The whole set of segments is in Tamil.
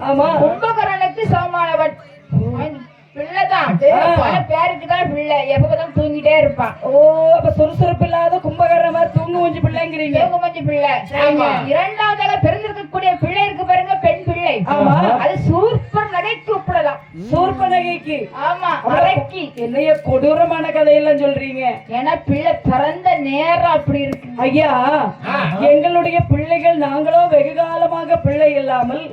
ஆமா கும்பகரனுக்கு சமமானவன் பிள்ளைதான் பேருக்குதான் பிள்ளை எப்பதான் தூங்கிட்டே இருப்பான். ஓ அப்ப சுறுசுறுப்பு இல்லாத கும்பகரண மாதிரி தூங்கு மூஞ்சி பிள்ளைங்கிறீங்க. தூங்கு மூஞ்சி பிள்ளை. இரண்டாவதாக பிறந்திருக்கக்கூடிய பிள்ளை இருக்கு பாருங்க, பெண் பிள்ளை. அது சூர்ப நகைக்கு ஒப்பிடலாம். சூர்ப நகைக்கு? ஆமா, அரைக்கு. என்னைய கொடூரமான கதையெல்லாம் சொல்றீங்க. ஏன்னா பிள்ளை பிறந்த நேரம் அப்படி இருக்கு. ஐயா எங்களுடைய பிள்ளைகள் நாங்களோ வெகு காலமாக பிள்ளை இல்லாமல்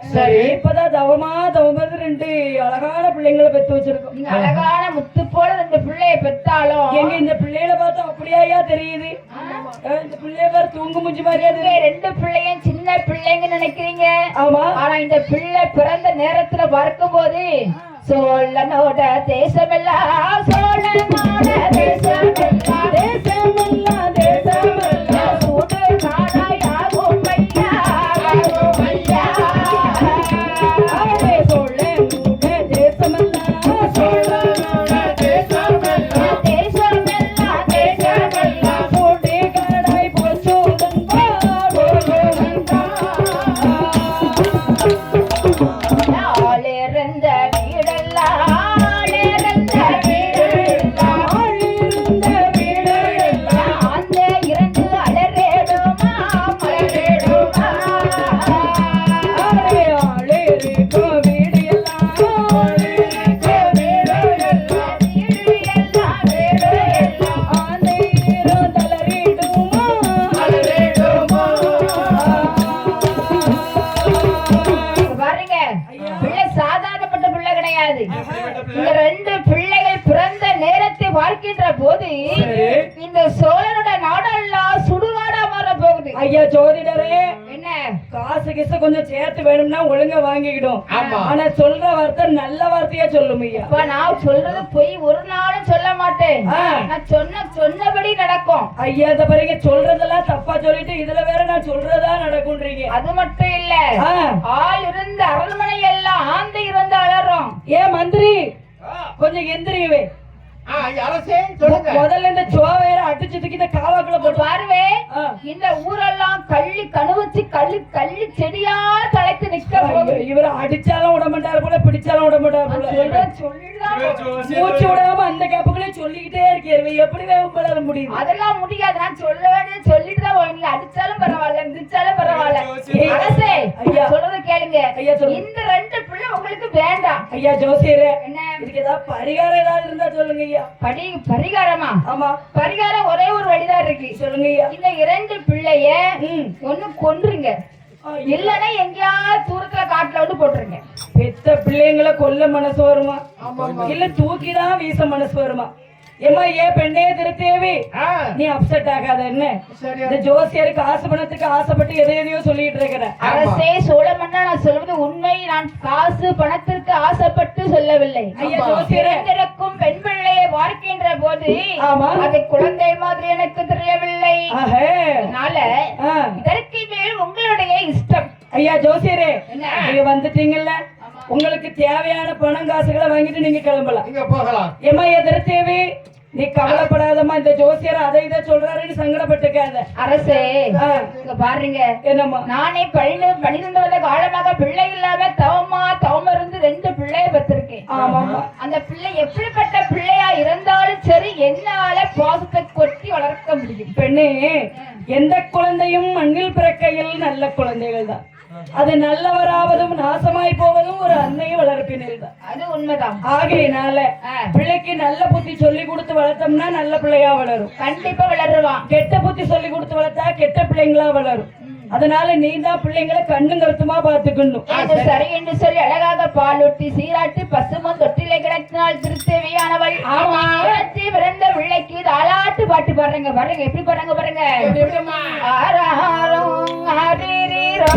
இப்பதான் தவமது 2 அழகான பிள்ளைங்களை பெற்று வச்சிருக்கோம். நீங்க அழகான முத்து போல 2 பிள்ளைய பெற்றாலும் எங்க இந்த பிள்ளைகளை பார்த்தா அப்படியா தெரியுது? இந்த பிள்ளைய பேர் தூங்கு மூஞ்சி மாதிரியா தெரியுது. 2 பிள்ளையும் சின்ன பிள்ளைங்க நினைக்கிறீங்க. ஆமா, ஆனா இந்த பிள்ளை பிறந்த நேரத்துல பார்க்கும் போது சோழனோட தேசமெல்லாம் சோழனோட தேசமெல்லாம் தேசமெல்லாம் தேசமெல்லாம் சூடு நாடாயாகும் ஐயா ஐயா சோழனோட தேசமெல்லாம் சோழனோட தேசமெல்லாம் தேசமெல்லாம் தேசமெல்லாம் சூடு கடாய் போச்சோதன் ஆளிருந்த வீடெல்லாம் ஆளிருந்த வீடெல்லாம் ஆளிருந்த வீடெல்லாம் அந்த 2 அலறேடுமா மலரேடுமா ஆளே ஆளே இருக்கோ வீடு எல்லாம் ஆளே இருக்கோ வீடு எல்லாம் வீடு எல்லாம் வீடு எல்லாம் ஆண்டே ஈரோ தலறிடுமா மலரேடுமா. பாருங்க, பிள்ளை சாதாரணப்பட்ட பிள்ளை கிடையாது. இந்த 2 பிள்ளைகள் பிறந்த நேரத்தை பார்க்கின்ற போது இந்த சோழனோட நாடெல்லாம் சுடுகாடா மாற போகுது. ஐயா ஜோதிடரே, என்ன காசு கிசு கொஞ்சம் சேர்த்து வேணும்னா ஒழுங்கா வாங்கிக்கிடும். ஆனா சொல்ற வார்த்தை நல்ல வார்த்தையா சொல்லும் ஐயா. இப்ப நான் சொல்றது பொய் ஒரு நாளும் சொல்ல மாட்டேன். நான் சொன்னபடி நடக்கும். ஐயா இந்த பாருங்க, சொல்றதெல்லாம் தப்பா சொல்லிட்டு இதுல வேற நான் சொல்றதா நடக்கும்ன்றீங்க. அது மட்டும் இல்ல, ஆள் இருந்த அரண்மனை எல்லாம் ஆந்தை இருந்து அலறும். ஏன் மந்திரி கொஞ்சம் எந்திரிவே. முதல்ல இந்த சோவையர அடிச்சு தூக்கி இந்த காவாக்குள்ள போட்டு பாருவே, இந்த ஊரெல்லாம் கள்ளி கணுவச்சு கள்ளி செடியா தலைத்து நிக்க. இவரை அடிச்சாலும் விட மாட்டாரு போல, பிடிச்சாலும் விட மாட்டாரு போல. மூச்சு விடாம அந்த கேப்புகளே சொல்லிக்கிட்டே இருக்கேன். எப்படி வளர முடியும்? அதெல்லாம் முடியாது. நான் சொல்ல வேண்டியது சொல்லிட்டு தான் நீங்க அடிச்சாலும் பரவாயில்ல, மிதிச்சாலும் பரவாயில்ல. அரசே ஐயா சொல்றத கேளுங்க. ஐயா இந்த 2 பிள்ளை உங்களுக்கு வேண்டாம். ஐயா ஜோசியரே, என்ன இதுக்கு ஏதாவது பரிகாரம் ஏதாவது இருந்தா சொல்லுங்க ஐயா. பரிகாரமா? ஆமா, பரிகாரம் ஒரே ஒரு வழிதான் இருக்கு. சொல்லுங்க ஐயா. இந்த 2 பிள்ளைய ஒண்ணு கொன்றுங்க, இல்லன்னா எங்கேயாவது தூரத்துல காட்டுல வந்து போட்டுருங்க. பெத்த பிள்ளைங்களை கொல்ல மனசு வருமா? இல்ல தூக்கிதான் வீச மனசு வருமா? ஏமா ஏன் பெண்ணே திருத்தேவி, நீ அப்செட் ஆகாத. என்ன இந்த ஜோசியருக்கு ஆசை பணத்துக்கு ஆசைப்பட்டு எதையோ சொல்லிட்டு இருக்கிற. அரசே சோழ மன்னா, நான் சொல்வது உண்மை. நான் காசு பணத்திற்கு ஆசைப்பட்டு சொல்லவில்லை. ஐயா ஜோசியரே, பிறக்கும் பெண் பிள்ளையை பார்க்கின்ற போது அது குழந்தை மாதிரி எனக்கு தெரியவில்லை. அதனால இதற்கு மேல் உங்களுடைய இஷ்டம். ஐயா ஜோசியரே, நீங்க வந்துட்டீங்கல்ல, உங்களுக்கு தேவையான பணம் காசுகளை வாங்கிட்டு நீங்க கிளம்பலாம். ஏமா எதிர்த்தேவி, நீ கவலைப்படாதம்மா. இந்த ஜோசியர் அதை இதை சொல்றாருன்னு சங்கடப்பட்டுக்காத. அரசே பாருங்க, என்னம்மா, நானே 12 காலமாக பிள்ளை இல்லாம தவம் இருந்து 2 பிள்ளைய பெற்றிருக்கேன். அந்த பிள்ளை எப்படிப்பட்ட பிள்ளையா இருந்தாலும் சரி, என்னால பாசத்தை கொட்டி வளர்க்க முடியும். பெண்ணே, எந்த குழந்தையும் மண்ணில் பிறக்கையில் நல்ல குழந்தைகள் தான். அது நல்லவராவதும் நாசமாய் போவதும் ஒரு அன்னைய வளர்ப்பினில் தான். அது உண்மைதான். ஆகையினால பிள்ளைக்கு நல்ல புத்தி சொல்லி கொடுத்து வளர்த்தோம்னா நல்ல பிள்ளையா வளரும். கண்டிப்பா வளருவான். கெட்ட புத்தி சொல்லி கொடுத்து வளர்த்தா கெட்ட பிள்ளைங்களா வளரும். அதனால நீ தான் பிள்ளைங்களை கண்ணும் கருத்துமா பாத்துக்கணும். சரி என்று சொல்லி அழகாக பாலூட்டி சீராட்டி பசுமும் தொட்டிலை கிடத்தினால் திருத்தேவியானவள். ஆமா, பிறந்த பிள்ளைக்கு தாலாட்டு பாட்டு பாடுறங்க. பாருங்க எப்படி பாடுறாங்க பாருங்க. ஆராரம் ஆரீரீரோ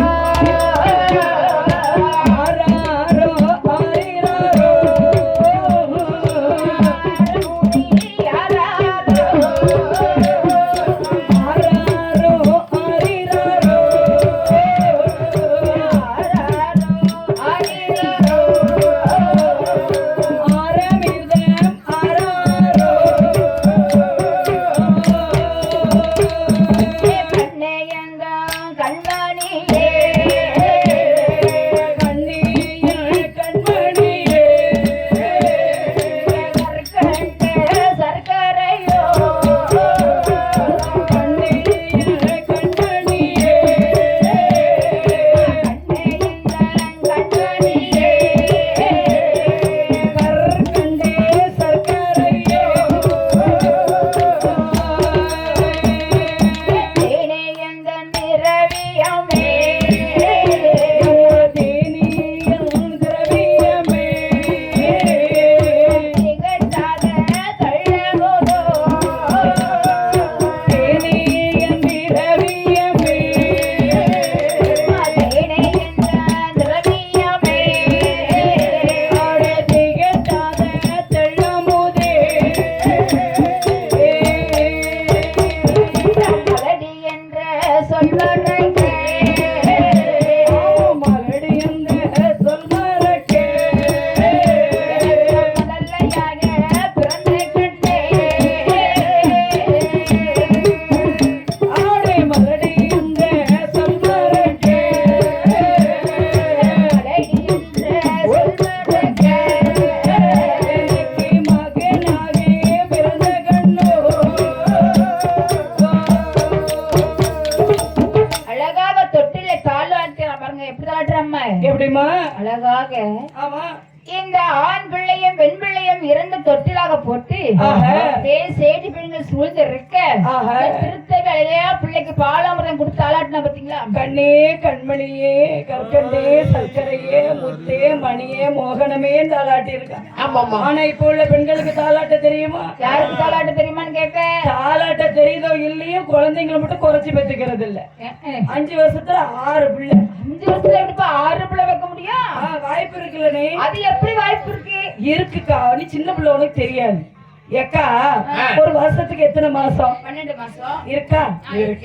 கண்மணியே நம்ம எப்படிமா அழகாக ஆமா இந்த ஆண் பிள்ளையும் பெண் பிள்ளையும் இரண்டு தொட்டிலாக போட்டு சேடி பெண்கள் சூழ்ந்து இருக்க திருத்தவி அழகையா பிள்ளைக்கு பாலாமிரம் கொடுத்து ஆளாட்டினா பாத்தீங்களா? கண்ணே கண்மணியே கற்கண்டே சர்க்கரையே முத்தே மணியே மோகனமே தாளாட்டி இருக்கான். ஆனா இப்ப உள்ள பெண்களுக்கு தாளாட்ட தெரியுமா? யாருக்கு தாளாட்ட தெரியுமான்னு கேட்க, தாளாட்ட தெரியுதோ இல்லையோ குழந்தைங்களை மட்டும் குறைச்சி பெற்றுக்கிறது இல்ல. 5 வருஷத்துல 6 பிள்ளை. 5 வருஷத்துல எப்படிப்பா 6 பிள்ளை வைக்க முடியும்? வாய்ப்பு இருக்குல்லனே. அது எப்படி வாய்ப்பு இருக்கு? இருக்குக்கா, நீ சின்ன பிள்ளை உனக்கு தெரியாது. ஏக்கா ஒரு வருஷத்துக்கு எத்தனை மாசம்? 12 மாசம் இருக்கா?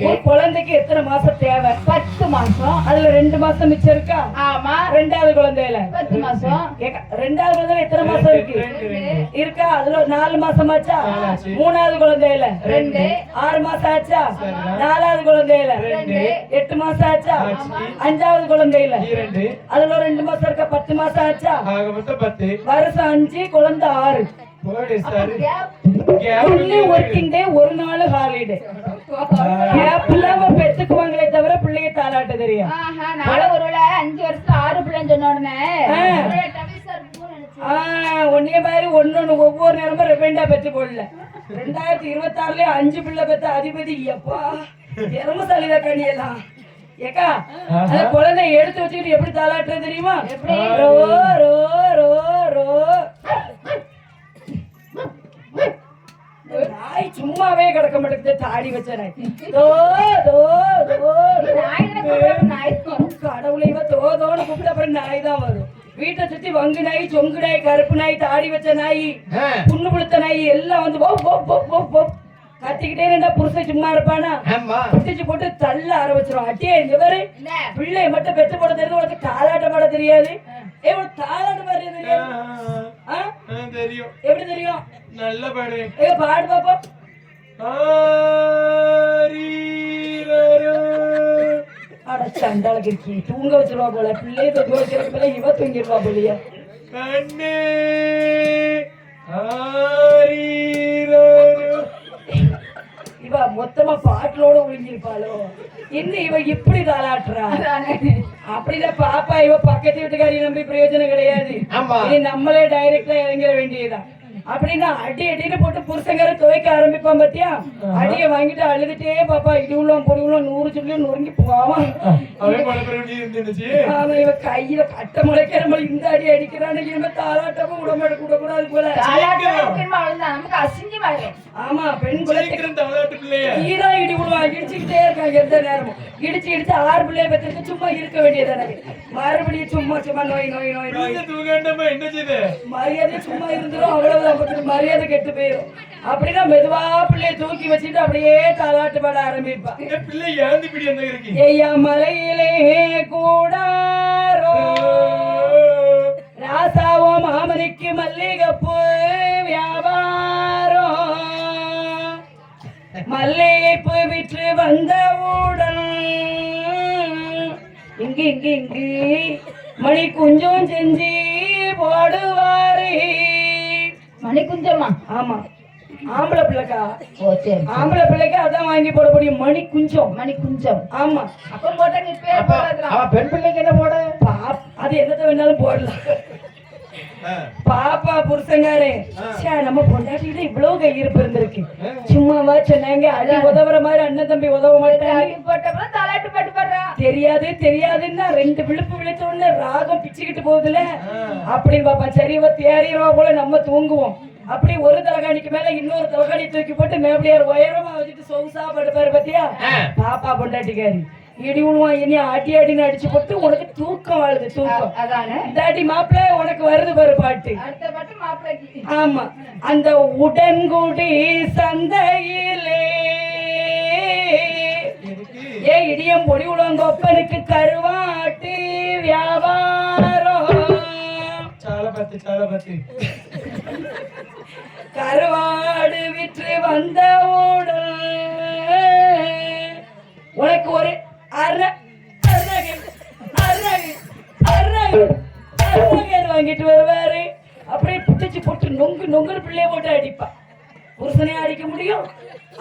ஒரு குழந்தைக்கு எத்தனை மாசம் தேவை? 10 மாசம். அதுல 2 மாசம் மிச்சம் இருக்கா? ஆமா. 2வது குழந்தையில 10 மாசம். 2வது குழந்தையில எத்தனை மாசம் இருக்கு? இருக்கா? அதுல 4 மாசம் ஆச்சா? 3வது குழந்தையில 2. 6 மாசம் ஆச்சா? 4வது குழந்தையில 8 மாசம் ஆச்சா? 5வது குழந்தையில அதுல 2 மாசம் இருக்கா? 10 மாசம் ஆச்சா? வருஷம் 5, குழந்தை 6. ஒர்க்கிங் டே, ஒரு நாள் ஹாலிடே. பெத்துக்குவாங்களே தவிர பிள்ளைய தாளாட்ட தெரியும். ஒருவேளை 5 வருஷம் 6 பிள்ளைன்னு சொன்ன உடனே ஒன்னே மாதிரி ஒன்னொன்னு ஒவ்வொரு நேரமும் ரெவெண்டா பெற்று போடல. 2026 5 பிள்ளை பெற்ற அதிபதி எப்பா எருமசாலிதா கணியெல்லாம். ஏக்கா அந்த குழந்தை எடுத்து வச்சுக்கிட்டு எப்படி தாளாட்டுறது தெரியுமா? ரோ ரோ ரோ ரோ. நாய் சும்மாவே கிடக்க மாட்டேங்குது, தாடி வச்ச நாய். தோ தோ தோ கடவுளை தோதோன்னு கூப்பிட்டு அப்புறம் நாய் தான் வரும். வீட்டை சுத்தி வங்கு நாய், சொங்கு நாய், கருப்பு நாய், தாடி வச்ச நாய், புண்ணு புளுத்த நாய் எல்லாம் வந்து கத்திக்கிட்டே இருந்தா புருஷன் சும்மா இருப்பானா? குட்டிச்சு போட்டு தள்ள ஆரம்பிச்சிடும். அட்டியே இவரு பிள்ளைய மட்டும் பெற்று போட தெரியுது, உனக்கு தாளாட்ட பாட தெரியாது. தாளாட்ட பாட தெரியும்? எப்படி தெரியும்? நல்ல பாடு. பாடு பாப்பா. அட சண்டாளுக்கு இருக்கி தூங்க வச்சிருவா போல. பிள்ளைய தூங்க வச்சிருக்க போல இவ தூங்கிடுவா போலியா? இவ மொத்தமா பாட்டிலோட ஒழுங்கிருப்பாளோ? இன்னும் இவ இப்படி தாளாட்டுறா. அப்படிதான் பாப்பா இவ பக்கத்து வீட்டுக்காரி நம்பி பிரயோஜனம் கிடையாது. இனி நம்மளே டைரக்டா இறங்கிட வேண்டியதுதான். அப்படின்னா அடி அடின்னு போட்டு புருஷங்கரை துவைக்க ஆரம்பிப்பான் பாத்தியா? அடியை வாங்கிட்டு அழுதுட்டே பாப்பா இடி உள்ளோம் பொடி உள்ளோம் 100 சொல்லி நொறுங்கி போவான். இவ கையில கட்ட முளைக்கிற மாதிரி இந்த அடி அடிக்கிறான்னு இனிமே தாளாட்டமும் விடக்கூடாது போல. ஆமா, பெண் ஈரா இடி விடுவான். இடிச்சுக்கிட்டே இருக்காங்க எந்த நேரமும். இடிச்சு 6 பிள்ளைய பத்திரிக்க சும்மா இருக்க வேண்டியதானே. மறுபடியும் சும்மா சும்மா நோய் நோய் நோய் நோய் மரியாதை சும்மா இருந்துரும். அவ்வளவுதான், மரியாதை கெட்டு போயிடும். அப்படின்னா மெதுவா பிள்ளைய தூக்கி வச்சுட்டு அப்படியே தாளாட்டு பாட ஆரம்பிப்பான். ஐயா மலையிலே கூடாரோ ராசாவோ மாமனிக்கு மல்லிகைப்பூ வியாபாரம். மல்லிகைப்பூ விற்று வந்தவுடன் இங்கு இங்கு இங்கு மணி குஞ்சம் செஞ்சு போடுவாரு. மணி குஞ்சமா? ஆமா, ஆம்பளை பிள்ளைக்கா. ஆம்பளை பிள்ளைக்கு அதான் வாங்கி போட முடியும். மணி குஞ்சம். மணி குஞ்சம். ஆமா. அப்ப போட்ட நீ பேர் போடுறா. பெண் பிள்ளைக்கு என்ன போட? அது என்னத வேணாலும் போடலாம். பாப்பா புருஷங்காரே நம்ம பொண்டாட்டிட்டு இவ்வளவு கையிருப்பு இருந்திருக்கு. சும்மாவா சொன்னாங்க அடி உதவுற மாதிரி அண்ணன் தம்பி உதவ மாட்டாங்க. தாளாட்டு பாட்டு பாடுறா. தெரியாது தெரியாதுன்னா 2 விழுப்பு விழுத்த உடனே ராகம் பிச்சுக்கிட்டு போகுதுல. அப்படின்னு பாப்பா சரி தேறிடுவா போல நம்ம தூங்குவோம். அப்படி ஒரு தலகாணிக்கு மேல இன்னொரு தலகாணி தூக்கி போட்டு மேபடியார் உயரமா வச்சுட்டு சொகுசா படுப்பாரு பத்தியா? பாப்பா பொண்டாட்டிக்காரி இடி விழுவான். இனி அடி அடின்னு அடிச்சு போட்டு உனக்கு தூக்கம் வருது. தூக்கம் தாட்டி மாப்பிள்ள உனக்கு வருது பாரு பாட்டு. ஆமா, அந்த உடன்குடி சந்தையிலே இடியம் பொடி உலங்கொப்பனுக்கு கருவாட்டு வியாபாரம். கருவாடு விற்று வந்தவுடன் உனக்கு ஒரு வாங்கிட்டு வருவாரு. அப்படியே புட்டிச்சு போட்டு நொங்கு நொங்கு பிள்ளைய போட்டு அடிப்பா. புருஷனே அடிக்க முடியும்?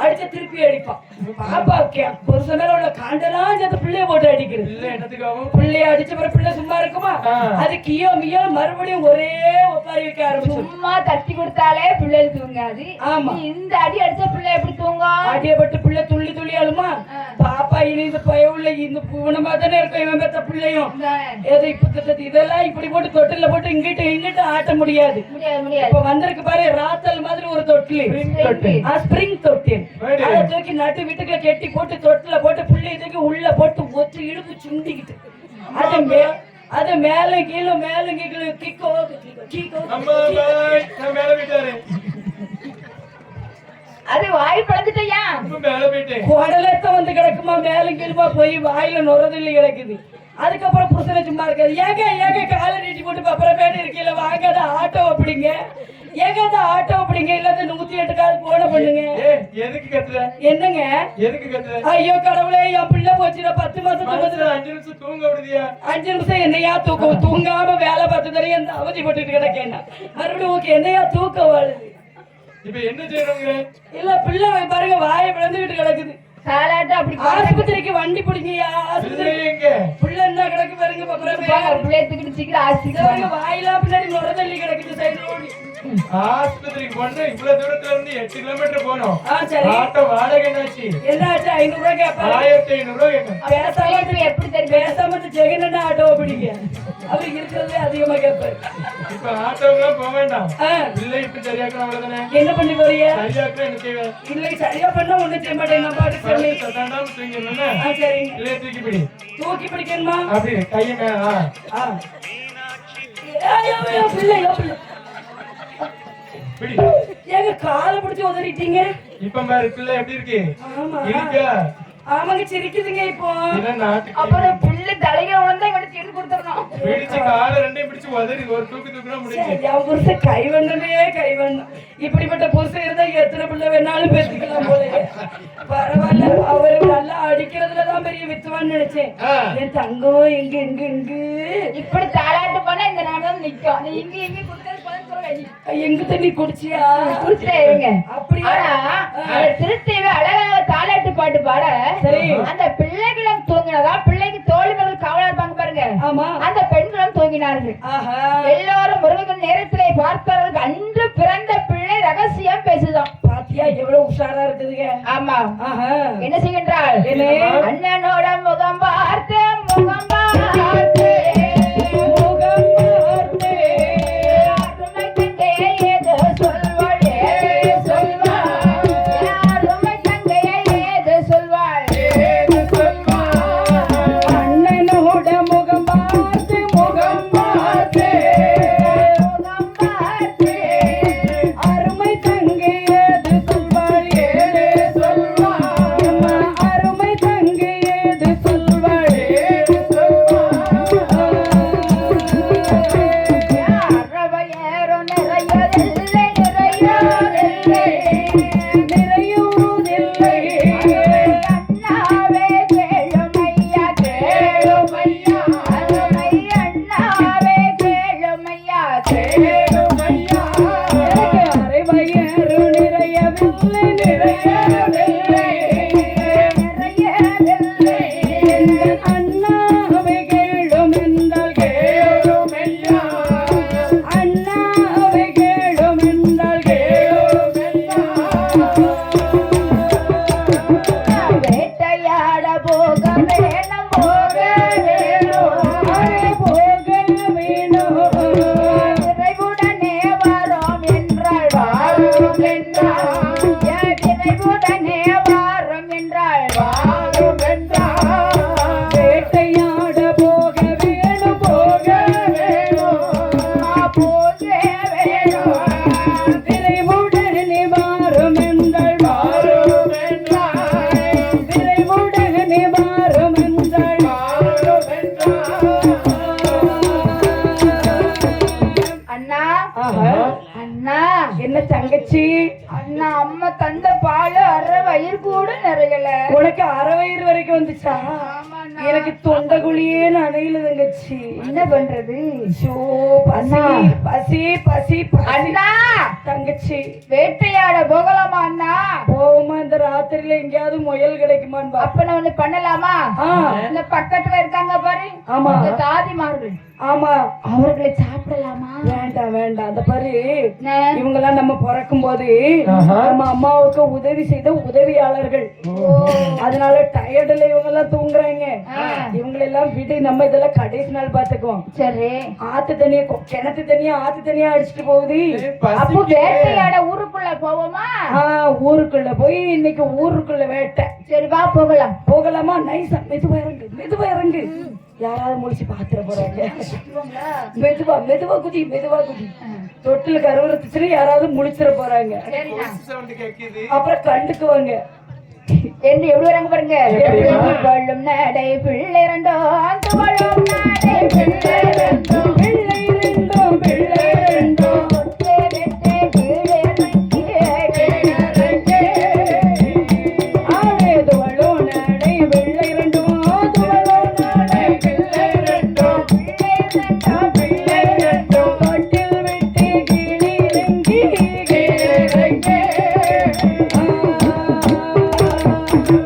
அடிச்ச திருப்பி அடிப்பான். பாப்பா புருஷன் மேல உள்ள காண்டெல்லாம் சேர்த்து பிள்ளைய போட்டு அடிக்கிறது. பிள்ளைய அடிச்ச பிறகு பிள்ளை சும்மா இருக்குமா? அது கியோ மியோ மறுபடியும் ஒரே ஒப்பாரி வைக்க ஆரம்பிச்சு. சும்மா தட்டி கொடுத்தாலே பிள்ளைகள் தூங்காது. ஆமா, இந்த அடி அடிச்ச பிள்ளை எப்படி தூங்கும்? அடியப்பட்டு பிள்ளை துள்ளி துள்ளி அழுமா. பாப்பா இனி இந்த பயவுள்ள இந்த பூனமா தானே இருக்கும் இவன் பெத்த பிள்ளையும். ஏதோ இப்ப இதெல்லாம் இப்படி போட்டு தொட்டில போட்டு இங்கிட்டு ஆட்ட முடியாது. இப்ப வந்திருக்கு பாரு ராத்தல் மாதிரி ஒரு தொட்டில், ஸ்பிரிங் தொட்டில். அதை தூக்கி நட்டு வீட்டுக்குள்ள கெட்டி போட்டு தொட்டில போட்டு பிள்ளை தூக்கி உள்ள போட்டு ஒத்து இழுப்பு சுண்டிக்கிட்டு அது மேல கீழே கிக்கோ அது வாய் பழந்துட்டயா குடலத்த வந்து கிடக்குமா மேல கீழுமா போய் வாயில நுறதில்லை கிடக்குது. அதுக்கப்புறம் புருஷனை சும்மா இருக்காது. ஏங்க காலை நீட்டி போட்டு அப்புறம் பேட்டு இருக்கீங்கள வாங்க ஆட்டோ அப்படிங்க. ஏங்க அந்த ஆட்டோ அப்படிங்க இல்லாத 108 கால் போன பண்ணுங்க. எதுக்கு கத்துற? என்னங்க எதுக்கு கத்துற? ஐயோ கடவுளே என் பிள்ளை போச்சுடா 10 மாசம் 5 நிமிஷம் தூங்க விடுதியா? 5 நிமிஷம் என்னையா தூக்கம்? தூங்காம வேலை பார்த்து தரையும் அந்த அவதி போட்டுட்டு கிடக்கேன். மறுபடியும் என்னையா தூக்கம் வாழுது? இப்ப என்ன செய்யறோங்க? இல்ல பிள்ளை பாருங்க வாயை விளந்துகிட்டு கிடக்குது. அப்படி ஆஸ்பத்திரிக்கு வண்டி பிடிங்கயா. பிள்ளை என்ன கிடக்கு பாருங்க. பிள்ளை தூக்கிட்டு சீக்கிரம் வாயிலா பின்னாடி நுரதள்ளி கிடக்குது சைடு. ஆஸ்பத்திரிக்கு போனா இவ்வளவு தூரத்துல இருந்து 8 கிலோமீட்டர் போனோம். சரி, ஆட்டோ வாடகை என்னாச்சு? 500 ரூபாய் கேட்பாரு. 1500 ரூபாய் கேட்பாரு. எப்படி தெரியும்? பேசாம ஜெகன் ஆட்டோ பிடிங்க. அவர் இருக்கிறதே அதிகமா கேட்பாரு. இப்ப ஆட்டோலாம் போக வேண்டாம். இல்லை இப்ப சரியாக்கணும் அவ்வளவுதானே. என்ன பண்ணி போறீங்க? சரியாக்க என்ன செய்வேன்? இல்லை சரியா பண்ணா ஒண்ணு செய்ய மாட்டேன். நான் பாட்டு சொல்லி தட்டாண்டாம தூங்கிடணும்னா சரி இல்லை தூக்கி பிடி. தூக்கி பிடிக்கணுமா? அப்படி கையை மேல பிள்ளை பிடி. ஏங்க காலை பிடிச்சு உதறிட்டீங்க. இப்ப பாரு பிள்ளை எப்படி இருக்கு? ஆமா இருக்கா? ஆமாங்க சிரிக்குதுங்க. இப்போ அப்புறம் பிள்ளை தலைய உணர்ந்தா இவனுக்கு எடுத்து கொடுத்துடணும். பிடிச்சு காலை ரெண்டையும் பிடிச்சு உதறி ஒரு தூக்குனா முடிஞ்சு. என் புருஷன் கைவண்ணம். இப்படிப்பட்ட புருஷன் இருந்தா எத்தனை பிள்ளை வேணாலும் பேசிக்கலாம் போல. பரவாயில்ல, அவரு நல்லா அடிக்கிறதுலதான் பெரிய வித்துவான்னு நினைச்சேன். என் தங்கம் எங்க இப்படி தாளாட்டு பண்ணா இந்த நாளும் நிக்கும். நீ இங்க கொடுத்தது எங்க தண்ணி குடிச்சியா? குடிச்சிட்டேங்க. அப்படியா? திருத்தேவி அழகாக தாளாட்டு பாட்டு பாட சரி அந்த பிள்ளைகளும் தூங்கினதா பிள்ளைக்கு தோழிகள் கவலை இருப்பாங்க பாருங்க. ஆமா, அந்த பெண்களும் தூங்கினார்கள். எல்லாரும் முருகன் நேரத்திலே பார்த்தார்கள். அன்று பிறந்த பிள்ளை ரகசியம் பேசுதான். பாத்தியா எவ்வளவு உஷாரா இருக்குதுங்க. ஆமா, என்ன செய்கின்றாள்? அண்ணனோட முகம் பார்த்து முகம் பார்த்து என்ன தங்கச்சி? அண்ணா அம்மா தந்த பால் அரை வயிறு கூட நிறையல. உனக்கு அரை வயிறு வரைக்கும் வந்துச்சா? எனக்கு தொண்டகுழியே நனையில தங்கச்சி. என்ன பண்றது? பசி பசி அண்ணா தங்கச்சி வேட்டையாட போகலாமா? அண்ணா போமா, இந்த ராத்திரியில எங்கேயாவது முயல் கிடைக்குமான்னு பா. அப்ப நான் ஒண்ணு பண்ணலாமா? ஆ. இந்த பக்கத்துல இருக்காங்க பாரு, ஆமா. இந்த தாதிமார்கள், ஆமா. அவர்களை சாப்பிடலாமா? வேண்டாம் வேண்டாம். அந்த பாரு என்ன? இவங்க எல்லாம் நம்ம பிறக்கும் போது நம்ம அம்மாவுக்கு உதவி செய்த உதவியாளர்கள். அதனால டயர்டுல இவங்க எல்லாம் தூங்குறாங்க. இவங்களெல்லாம் விட்டு நம்ம இதெல்லாம் கடைசி நாள் பாத்துக்குவோம். சரி. ஆத்து தண்ணிய கிணத்து தண்ணியா ஆத்து தண்ணியா அடிச்சுட்டு போகுது. அப்போ வேட்டையாட ஊருக்குள்ள போவோமா? ஊருக்குள்ள போய் இன்னைக்கு ஊருக்குள்ள வேட்டை. சரி வா போகலாம். போகலாமா? நைஸா மெதுவா இறங்கு மெதுவா இறங்கு. யாராவது முடிச்சு பாத்துற போறாங்க. மெதுவா மெதுவா குதி மெதுவா குதி. தொட்டில கருவறுத்துச்சு யாராவது முடிச்சிட போறாங்க. அப்புறம் கண்டுக்குவாங்க. என்ன எப்படி வராங்க பாருங்க. வாழும் நடை பிள்ளை ரெண்டோ வாழும் நடை பிள்ளை ரெண்டோ பிள்ளை ரெண்டோ பிள்ளை ரெண்டோ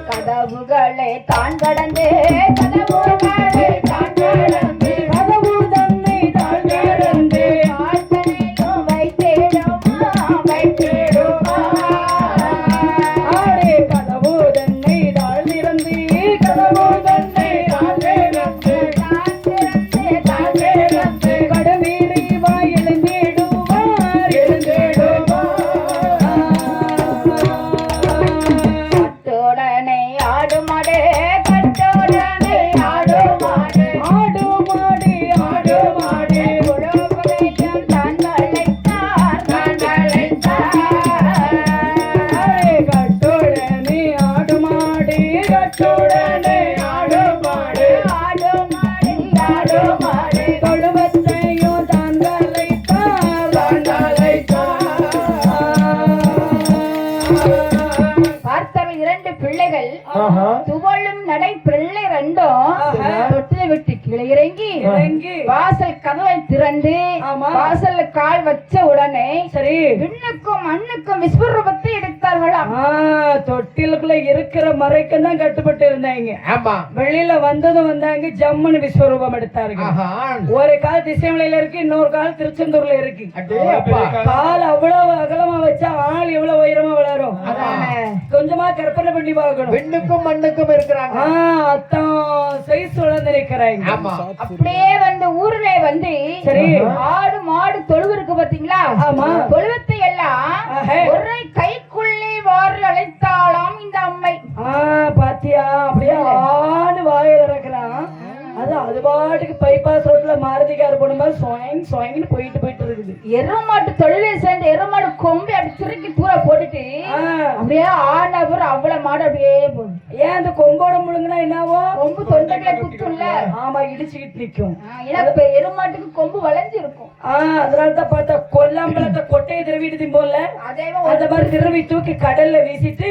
கதவுகளை தான் கடந்து கதவுகளை தான் கடந்து கதவு தன்னை தான் கடந்து ஆட்டனையும் வைத்திடுமா வைத்திடுமா ஆடே கதவு தன்னை தாழ் திறந்து கதவு தன்னை தாழ் திறந்து தான் திறந்து கடமீறி வாய் எழுந்திடுவார் எழுந்திடுவார். கட்டோடனை ஆடுமாடே கட்டோடனை ஆடுமாடே ஆடு மாடு ஆடு மாடு உழவுகளையும் தான் அழைத்தார் தான் அழைத்தார் ஆடே கட்டுடனே ஆடு மாடு கட்டுடனே ஆடு மாடு ஆடுமாடே ஆடுமாடே தொழுவத்தையும் தாங்களைத்தார் தாங்களைத்தார். பார்த்தவை இரண்டு பிள்ளைகள் துவளும் நடை பிள்ளை ரெண்டும் தொட்டிலை விட்டு கீழே இறங்கி இறங்கி வாசல் கதவை திறந்து ஆமா. வாசல்ல கால் வச்ச உடனே சரி விண்ணுக்கும் மண்ணுக்கும் விஸ்வரூபத்தை எடுத்தார்களாம். தொட்டிலுக்குள்ள இருக்கிற மறைக்கும் தான் கட்டுப்பட்டு இருந்தாங்க. ஆமா. வெளியில வந்ததும் வந்தாங்க ஜம்முன்னு விஸ்வரூபம் எடுத்தார்கள். ஒரு கால் திசைமலையில இருக்கு, இன்னொரு கால் திருச்செந்தூர்ல இருக்கு. கால் அவ்வளவு அகலமா வச்சா ஆள் எவ்வளவு உயரமா வளரும். கொஞ்சமா கற்பனை பண்ணி பார்க்கணும். பெண்ணுக்கும் மண்ணுக்கும் இருக்கிறாங்க. அத்தான் சைஸ் வளர்ந்து நிக்கிறாங்க. ஆமா. அப்படியே வந்து ஊர்ல வந்து சரி. ஆடு மாடு தொழுவு இருக்கு பாத்தீங்களா? ஆமா. தொழுவத்தை எல்லாம் ஒரே கைக்குள்ளே வாரி அழைத்தாளாம் இந்த அம்மை. பாத்தியா அப்படியே ஆடு வாயில இறக்குறான். அது பாட்டுக்கு பைபாஸ் ரோட்ல மாருதி கார் போடும்போது சொயங் சொயங்னு போயிட்டு இருக்குது. எருமாட்டு தொழிலை சேர்ந்து எருமாடு கொம்பி அப்படி சுருக்கி தூர போட்டுட்டு அப்படியே ஆனவர் அவ்வளவு மாடு அப்படியே போகுது. ஏன் அந்த கொம்போட முழுங்கினா என்னாவோ? கொம்பு தொண்டைகளை குத்தும்ல. ஆமா, இடிச்சுக்கிட்டு நிக்கும். ஏன்னா இப்ப எருமாட்டுக்கு கொம்பு வளைஞ்சு இருக்கும். அதனாலதான் பார்த்தா கொல்லாம்பழத்தை கொட்டையை திருவிட்டு திம்போல அதே அந்த மாதிரி திருவி தூக்கி கடல்ல வீசிட்டு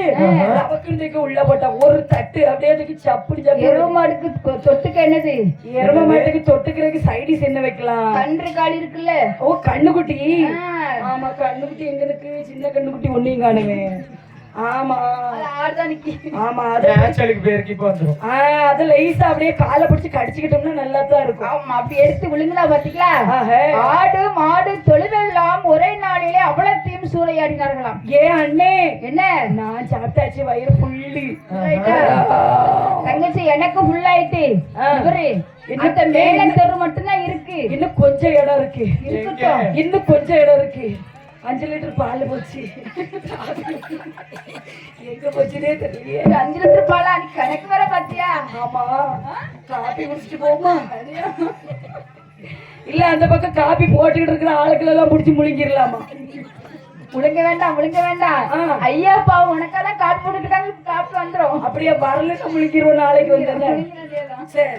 அவக்குன்னு தூக்கி உள்ள போட்டா ஒரு தட்டு அப்படியே தூக்கி சப்புடி சப்பு. எருமாடுக்கு தொட்டுக்க என்னது? எரும மாட்டுக்கு தொட்டுக்கிறதுக்கு சைடிஸ் என்ன வைக்கலாம்? கன்று கால் இருக்குல்ல. ஓ, கண்ணுக்குட்டி. ஆமா, கண்ணுக்குட்டி எங்க இருக்கு? சின்ன கண்ணுக்குட்டி ஒன்னையும் காணுமே. ஆமா ஆமா, அது லைசா அப்படியே காலை பிடிச்சு கடிச்சுக்கிட்டோம்னா நல்லா தான் இருக்கும். ஆமா, அப்படி எடுத்து விழுங்குனா பாத்தீங்களா? ஆடு மாடு தொழுவெல்லாம் ஒரே நாளிலே அவ்வளத்தையும் சூறையாடினார்களாம். ஏன் அண்ணே? என்ன? நான் சாப்பிட்டாச்சு, வயிறு புள்ளி. தங்கச்சி எனக்கு ஃபுல்லாயிட்டு. அந்த மேல தெரு மட்டும்தான் இருக்கு. இன்னும் கொஞ்சம் இடம் இருக்கு. இன்னும் கொஞ்சம் இடம் இருக்கு. 5 லிட்டர் பால் போச்சு. எங்க போச்சுனே தெரியல. 5 லிட்டர் பாலா? நீ கணக்கு வர பாத்தியா? ஆமா, காபி குடிச்சிட்டு போமா? இல்ல அந்த பக்கம் காபி போட்டுக்கிட்டு இருக்கிற ஆளுக்கள் எல்லாம் முடிச்சு முழுங்கிடலாமா? முழுங்க வேண்டாம் முழுங்க வேண்டாம். ஐயா பாவம், உனக்கெல்லாம் காப்பி போட்டுக்கிட்டாங்க, காப்பி வந்துடும். அப்படியே வரலன்னு முழுங்கிடுவோம் நாளைக்கு வந்து. சரி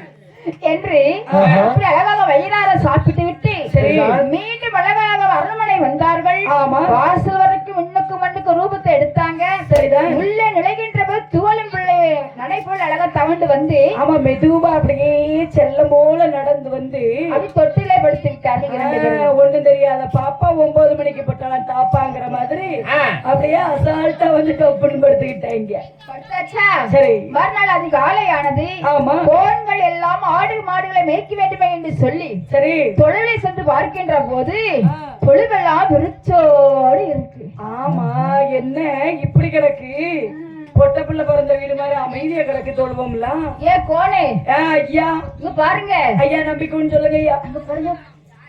என்று அப்படி அழகாக வயிறார சாப்பிட்டு விட்டு மீண்டும் அழகாக அரண்மனை வந்தார்கள். வாசல் வரைக்கும் விண்ணுக்கு மண்ணுக்கு ரூபத்தை எடுத்தாங்க. உள்ளே நுழைகின்ற போது துவளும் பிள்ளை நடைபோல் அழகா தவண்டு வந்து மெதுவா அப்படியே செல்லம் போல நடந்து வந்து அப்படி தொட்டிலே படுத்து விட்டாங்க. ஒண்ணும் தெரியாது. தெரியாத பாப்பா 9 மணிக்கு போட்டாலும் தாப்பாங்கிற மாதிரி அப்படியே அசால்ட்டா வந்து கப்புன்னு படுத்துக்கிட்டாங்க. சரி, மறுநாள் அதிகாலையானது. ஆமா, கோன்கள் எல்லாம் ஆடு மாடுகளை மேய்க்க வேண்டுமே என்று சொல்லி சரி தொழுவை சென்று பார்க்கின்ற போது தொழுவெல்லாம் விருச்சோடு இருக்கு. ஆமா, என்ன இப்படி கிடக்கு? பொட்ட பிள்ளை பிறந்த வீடு மாதிரி அமைதியா கிடக்கு தொழுவோம்லாம். ஏ கோனே, ஐயா இங்க பாருங்க. ஐயா நம்பிக்கைன்னு சொல்லுங்க ஐயா. அங்க பாருங்க,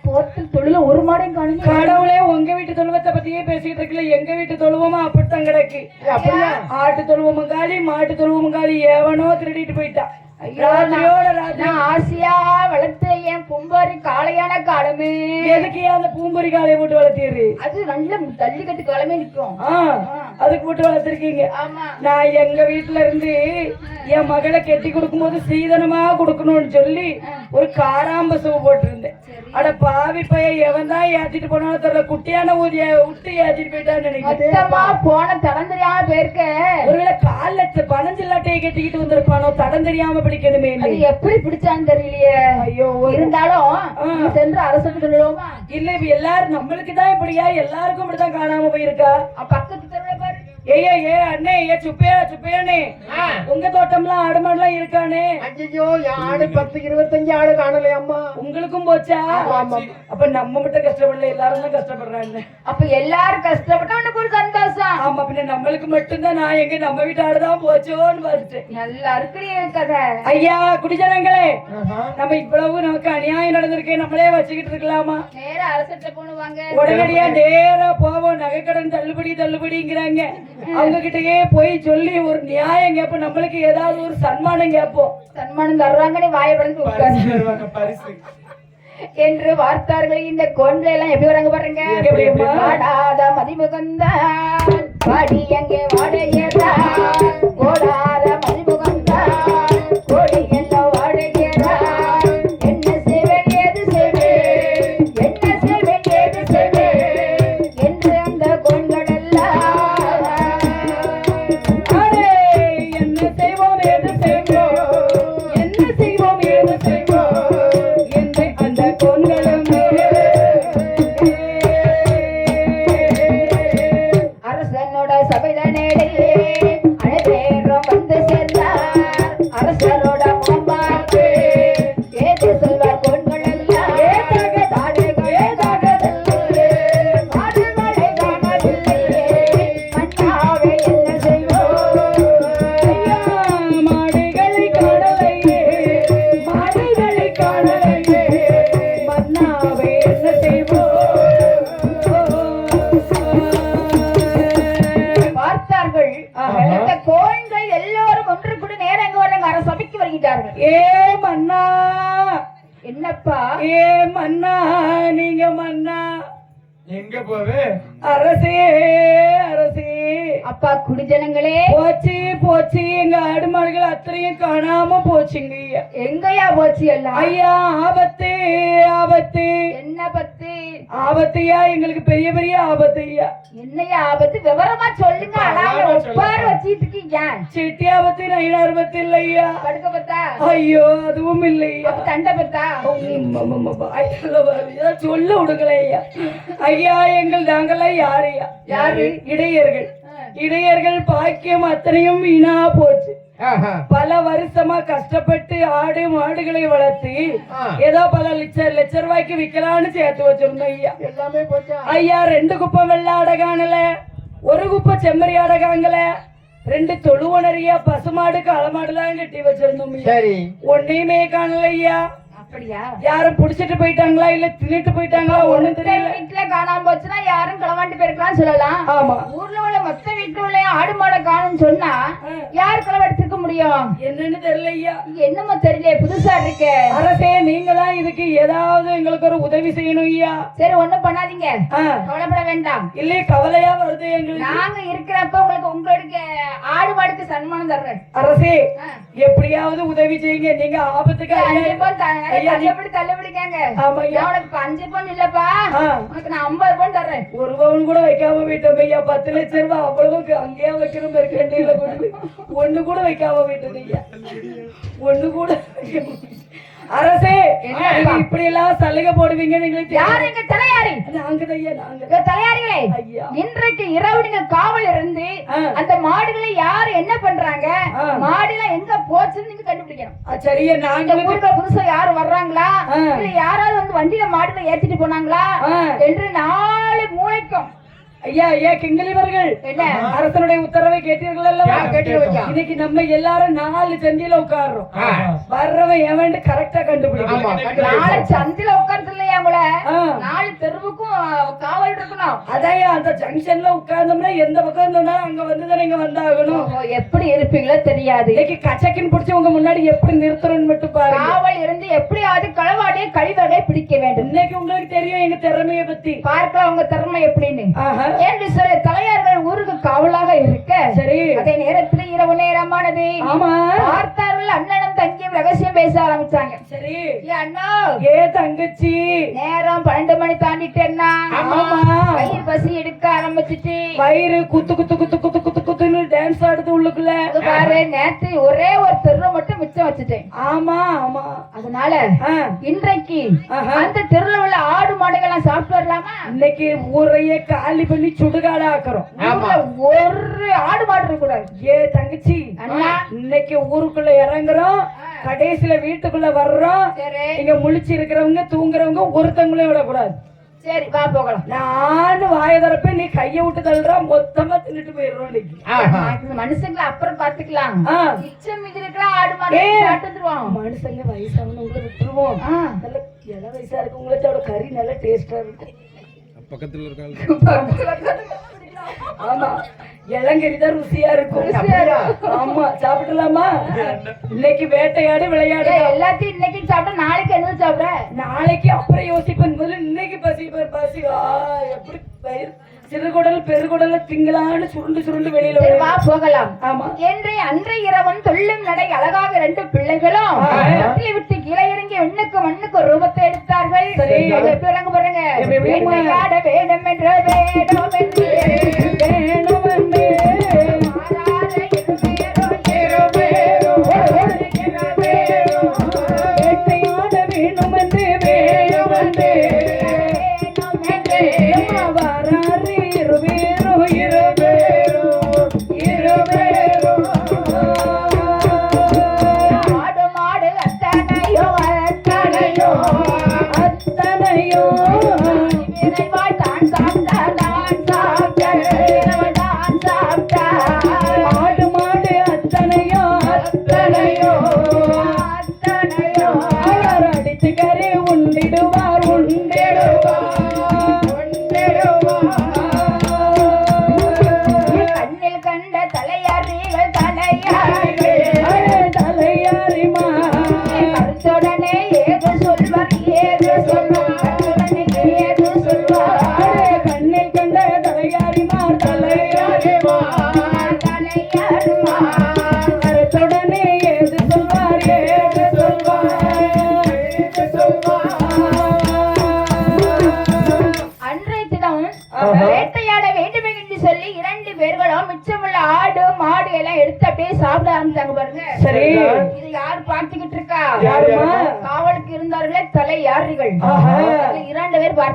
தோட்டத்தில் தொழுல ஒரு மாடையும் காணுங்க. கடவுளே, உங்க வீட்டு தொழுவத்தை பத்தியே பேசிட்டு இருக்கல, எங்க வீட்டு தொழுவமா அப்படித்தான் கிடக்கு. ஆட்டு தொழுவமும் காலி, மாட்டு தொழுவமும் காலி. எவனோ திருடிட்டு போயிட்டான். ஆசையா வளர்த்த என் பூம்பாரி காளையான காலமே. எதுக்கு அந்த பூம்பொறி காளையை போட்டு வளர்த்தீரு? அது நல்ல தள்ளிக்கட்டு காலமே நிற்கும். அதுக்கு போட்டு வளர்த்திருக்கீங்க. நான் எங்க வீட்டுல இருந்து என் மகளை கெட்டி கொடுக்கும் போது சீதனமா கொடுக்கணும்னு சொல்லி ஒரு காராம்ப சூ போட்டிருந்தேன். அட பாவி பைய, எவன் தான் ஏத்திட்டு போனாலும் தெரியல, குட்டியான ஊதிய விட்டு ஏத்திட்டு போயிட்டான்னு நினைக்கிறேன். போன தடம் தெரியாம போயிருக்க. ஒருவேளை கால பனஞ்சில்லாட்டையை கட்டிக்கிட்டு வந்திருப்பானோ, தடம் தெரியாம பிடிக்கணுமே. எப்படி பிடிச்சான்னு தெரியலையே. ஐயோ, இருந்தாலும் சென்று அரசு சொல்லுவோமா? இல்ல, இப்ப எல்லாரும் நம்மளுக்கு தான் இப்படியா? எல்லாருக்கும் இப்படிதான் காணாம போயிருக்கா? பக்கத்து தெருவுல பாரு. ஏ அண்ணே, சுப்பையானே, உங்க தோட்டம்லாம் ஆடு மாடுலாம் இருக்கானே? ஐயோ, ஆடு 10-25 ஆடு காணலையா அம்மா? உங்களுக்கும் போச்சா? அப்ப நம்ம மட்டும் கஷ்டப்படல, எல்லாரும் தான் கஷ்டப்படுறாங்க. அப்ப எல்லாரும் கஷ்டப்பட்டா உனக்கு ஒரு சந்தோஷம். ஆமா, பின்ன நம்மளுக்கு மட்டும்தான் நான் எங்க நம்ம வீட்டு ஆடுதான் போச்சோன்னு பார்த்துட்டேன். நல்லா இருக்கிறீங்க கதை. ஐயா குடிஜனங்களே, நம்ம இவ்வளவு நமக்கு அநியாயம் நடந்திருக்கேன், நம்மளே வச்சுக்கிட்டு இருக்கலாமா? நேரா அரசட்ட போனுவாங்க. உடனடியா நேரா போவோம். நகைக்கடன் தள்ளுபடிங்கிறாங்க. அவங்க கிட்டயே போய் சொல்லி ஒரு நியாயம் கேட்போம். நம்மளுக்கு ஏதாவது ஒரு சன்மானம் கேட்போம். சன்மானம் தர்றாங்க, நீ வாயை பறந்து பரிசு என்று வார்த்தார்கள். இந்த கோன்களை எல்லாம் எப்படி வராங்க பாருங்க. வாடாத மதிமுகந்தான் வாடி எங்கே வாடையதா, ஓடாத மதிமுகந்தான் கோடி எல்லாம் வாடையதா. என்ன செய்வேன் ஏது செய்வேன், என்ன செய்வேன் ஏது செய்வேன் என்று அந்த கோன்கள் எல்லாம் என்ன செய்வோம் ஏது செய்வோம், என்ன செய்வோம் ஏது செய்வோம் என்று அந்த கோன்களும் அரசனோட சபைதனேடே அனைவரும் வந்து சேர்ந்தார். அரசனோட மாம்பாக்கு ஏது சொல்வார் கோன்கள் எல்லாம். ஏதாக தாடுகள் ஏதாகவில்லை, மாடுகளை காணவில்லையே, மன்னாவே என்ன செய்வோம்? மாடுகளை காணலையே, மாடுகளை காணலையே, மன்னாவே என்ன செய்வோம்? பார்த்தார்கள். இந்த கோன்கள் எல்லோரும் ஒன்று கூட நேரம் எங்க வராங்க, அரசபைக்கு வருகிறார்கள். ஏ மன்னா, என்னப்பா? ஏ மன்னா, நீங்க மன்னா, எங்க போவே? அரசே அரசே. அப்பா குடிஜனங்களே, போச்சு போச்சு, எங்க ஆடு மாடுகள் அத்தனையும் காணாம போச்சுங்க ஐயா. எங்கயா போச்சு எல்லாம்? ஐயா, ஆபத்து ஆபத்து. என்ன பத்து ஆபத்தையா, எங்களுக்கு பெரிய பெரிய ஆபத்து ஐயா. என்னையா ஆபத்து? விவரமா சொல்லுங்க. அடாம ஒப்பாரு வச்சிட்டு இருக்கீங்க. சிட்டி ஆபத்து, நைனார் பத்து இல்லையா? படுக்க பத்தா? ஐயோ, அதுவும் இல்லையா. தண்டை பத்தா? சொல்ல விடுங்களே ஐயா. ஐயா, எங்கள் நாங்கெல்லாம் யாரையா? யாரு? இடையர்கள். இடையர்கள் பாக்கியம் அத்தனையும் வீணா போச்சு. பல வருஷமா கஷ்டப்பட்டு ஆடு மாடுகளை வளர்த்து ஏதோ பல லட்ச ரூபாய்க்கு விக்கலான்னு சேர்த்து வச்சிருந்தோம் ஐயா. எல்லாமே போச்சா ஐயா? 2 குப்பை வெள்ளை அடகானல, 1 குப்பை செம்மறி அடகாங்கல, 2 தொழுவ நிறைய பசுமாடு களமாடுலாம் கட்டி வச்சிருந்தோம். சரி, ஒன்னையுமே காணல ஐயா. அப்படியா? யாரும் புடிச்சிட்டு போயிட்டாங்களா இல்ல தின்னுட்டு போயிட்டாங்களா ஒண்ணும் தெரியல. வீட்டுல காணாம போச்சுன்னா யாரும் களவாண்டு போயிருக்கலாம் சொல்லலாம். ஆமா, ஊர்ல உள்ள மொத்த வீட்டுல உள்ள ஆடு மாடை காணும்னு சொன்னா யார் களவெடுத்துக்க முடியும்? என்னன்னு தெரியல ஐயா. என்னமோ தெரியல, புதுசா இருக்கு. அரசே, நீங்க தான் இதுக்கு ஏதாவது எங்களுக்கு ஒரு உதவி செய்யணும் ஐயா. சரி, ஒண்ணும் பண்ணாதீங்க, கவலைப்பட வேண்டாம். இல்லையே, கவலையா வருது எங்களுக்கு. நாங்க இருக்கிறப்ப உங்களுக்கு ஆடு மாடுக்கு சன்மானம் தர்றேன். அரசே, எப்படியாவது உதவி செய்யுங்க. நீங்க ஆபத்துக்கு தள்ளுபடிக்காங்க. ஆமா ஐயா. உனக்கு 5 பவுன் இல்லப்பா, உனக்கு நான் 50 பவுன் தர்றேன். 1 பவுன் கூட வைக்காம போயிட்டோம் ஐயா. 10 லட்சம் ரூபாய் அவ்வளவுக்கு அங்கேயே வைக்கணும். கண்டியில கொண்டு ஒண்ணு கூட வைக்காம போயிட்டது ஐயா. ஒண்ணு கூட அரசே என்ன? நீங்க இப்படி எல்லாம் சலுகை போடுவீங்கன்னு எங்களுக்கு யார் தெரியாது. எங்க தலையாரி நாங்க ஐயா நாங்க எங்க தலையாரிகளே ஐயா. இன்றைக்கு இரவு நீங்க காவல் இருந்து அந்த மாடுகளை யார் என்ன பண்றாங்க மாடுலாம் எங்க போச்சுன்னு நீங்க கண்டுபிடிக்கணும். சரியா இந்த நாங்க ஊருக்கு புதுசா யாரும் வர்றாங்களா இல்ல யாராவது வந்து வண்டியில மாடுகளை ஏத்திட்டு போனாங்களா என்று 4 மூளைக்கும் ஐயா ஐயா கிங்கிலிவர்கள் என்ன அரசனுடைய உத்தரவை கேட்டீர்கள் அல்லவா? கேட்டோம். இன்னைக்கு நம்ம எல்லாரும் 4 சந்தியில உட்கார்றோம். வர்றவன் எவன் கரெக்டா கண்டுபிடிக்கணும். நாளை சந்தில உட்கார்ந்து இல்லையா உங்கள 4 தெருவுக்கும் காவல் இருக்கணும். அதையா அந்த ஜங்ஷன்ல உட்கார்ந்தோம்னா எந்த பக்கம் இருந்தாலும் அங்க வந்துதான் நீங்க வந்தாகணும். எப்படி இருப்பீங்களோ தெரியாது. இன்னைக்கு கச்சக்கின் பிடிச்சி உங்க முன்னாடி எப்படி நிறுத்துறோம்னு மட்டும் பாருங்க. காவல் இருந்து எப்படியாவது களவாடிய கழிவகை பிடிக்க வேண்டும். இன்னைக்கு உங்களுக்கு தெரியும் எங்க திறமையை பத்தி. பார்க்கலாம் உங்க திறமை எப்படின்னு. ஆஹா. என்று சில தலையார்கள் ஊருக்கு காவலாக இருக்க சரி. அதே நேரத்தில் இரவு நேரமானது. ஆமா. பார்த்தார்கள் அண்ணனும் தங்கியும் ரகசியம் பேச ஆரம்பிச்சாங்க. சரி. ஏ அண்ணா ஏ தங்கச்சி நேரம் 12 மணி தாண்டிட்டேன்னா ஆமா. வயிறு பசி எடுக்க ஆரம்பிச்சிட்டு வயிறு குத்து குத்து குத்து குத்து குத்து குத்துன்னு டான்ஸ் ஆடுது உள்ளுக்குள்ள. இது பாரு நேத்து ஒரே ஒரு தெருவை மட்டும் மிச்சம் வச்சுட்டேன். ஆமா ஆமா. அதனால ஆ. இன்றைக்கு ஆஹா. அந்த தெருல உள்ள ஆடு மாடுகள்லாம் சாப்பிட்டு வரலாமா? இன்னைக்கு ஊரையே காலி பண்ணி சுடுகாடா ஆக்குறோம். ஊர்ல ஒரு ஆடு மாடு இருக்க கூடாது. ஏ தங்கச்சி அண்ணா இன்னைக்கு ஊருக்குள்ள இறங்குறோம். கடைசியில வீட்டுக்குள்ள வர்றோம். சரி இங்க முழிச்சு இருக்கிறவங்க தூங்குறவங்க ஒருத்தவங்களையும் விடக்கூடாது. சரி வா போகலாம். நானும் வாய தரப்ப நீ கைய விட்டு தள்ளுறா மொத்தமா தின்னுட்டு போயிடுறோம் இன்னைக்கு. மனுஷங்களை அப்புறம் பாத்துக்கலாம். ஆ. மிச்சம் மீதி இருக்கிற ஆடு மாடு சாப்பிட்டு வந்துருவான். மனுஷங்க வயசானவங்களை விட்டுருவோம். நல்ல இள வயசா இருக்கவங்களோட கறி நல்ல டேஸ்டா இருக்கும். பக்கத்துல இருக்காங்க. ஆமா இளங்கறி தான் ருசியா இருக்கும். ஆமா சாப்பிடலாமா? இன்னைக்கு வேட்டையாடு விளையாடு. எல்லாத்தையும் இன்னைக்கு சாப்பிட்டா நாளைக்கு என்ன சாப்பிட? நாளைக்கு அப்புறம் யோசிப்பேன். முதல்ல இன்னைக்கு பசி பசி எப்படி சிறுகுடல் பெருகுடல திங்களான்னு சுருண்டு சுருண்டு வெளியில சரி, வா போகலாம். ஆமா. அன்றைய இரவும் துள்ளும் நடை அழகாக 2 பிள்ளைகளும் கட்டிலை விட்டு கீழே இறங்கி விண்ணுக்கு மண்ணுக்கு ஒரு ரூபத்தை எடுத்தார்கள். சரி. அது எப்படி இறங்க பாருங்க. எப்படி? வேட்டையாட வேண்டும் என்று வேணும் என்று வேணும் என்று மாறாத இருவேரும் வேட்டையாட வேணும் என்று வேணும் என்று வராறு இருவேரோ இருவேரோ இருவேரோ ஆடு மாடு அத்தனையோ அத்தனையோ அத்தனையோ விரைவாய் தான் சாப்பிட்ட ஆடு மாடு அத்தனையோ அத்தனையோ அவர் அடிச்சு கறி உண்டிடுவார் உண்டிடுவார் கண்ணில் கண்ட தலையாரிகள் தலையாரிகள் தலையாரிமா கருத்துடனே ஏது சொல்வார் ஏது சொல்வார் ஏது சொல்வார் கண்ணில் கண்ட தலையாரிமா தலையாரிமா தலையாரிமா கருத்துடனே ஏது சொல்வார் ஏது சொல்வார் அன்றைய தினம் வேட்டையாட வேண்டும் என்று சொல்லி 2 பேர்களும் மிச்சமுள்ள ஆடு மாடு எல்லாம் எடுத்து அப்படியே சாப்பிட ஆரம்பிச்சாங்க பாருங்க. சரி. இது யாரு பார்த்துக்கிட்டு இருக்கா? யாரும்மா? காவலுக்கு இருந்தார்களே தலையாரிகள். ஆஹா. 2 பேர் பார்த்து